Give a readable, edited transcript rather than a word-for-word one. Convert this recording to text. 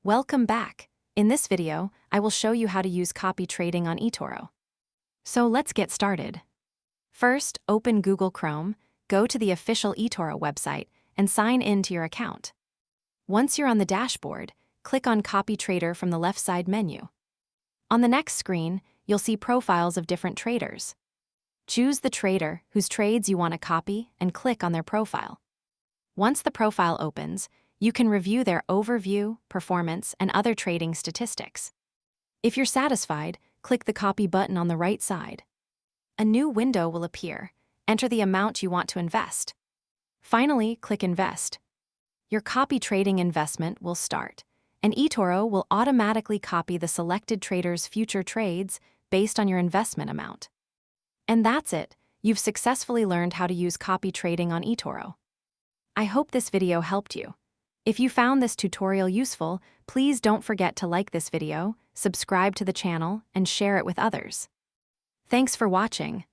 Welcome back. In this video, I will show you how to use copy trading on Etoro. So let's get started. First, open Google Chrome, go to the official Etoro website, and sign in to your account. Once you're on the dashboard, click on CopyTrader from the left side menu. On the next screen, you'll see profiles of different traders. Choose the trader whose trades you want to copy and click on their profile. Once the profile opens, you can review their overview, performance, and other trading statistics. If you're satisfied, click the Copy button on the right side. A new window will appear. Enter the amount you want to invest. Finally, click Invest. Your copy trading investment will start, and Etoro will automatically copy the selected trader's future trades based on your investment amount. And that's it. You've successfully learned how to use copy trading on Etoro. I hope this video helped you. If you found this tutorial useful, please don't forget to like this video, subscribe to the channel, and share it with others. Thanks for watching.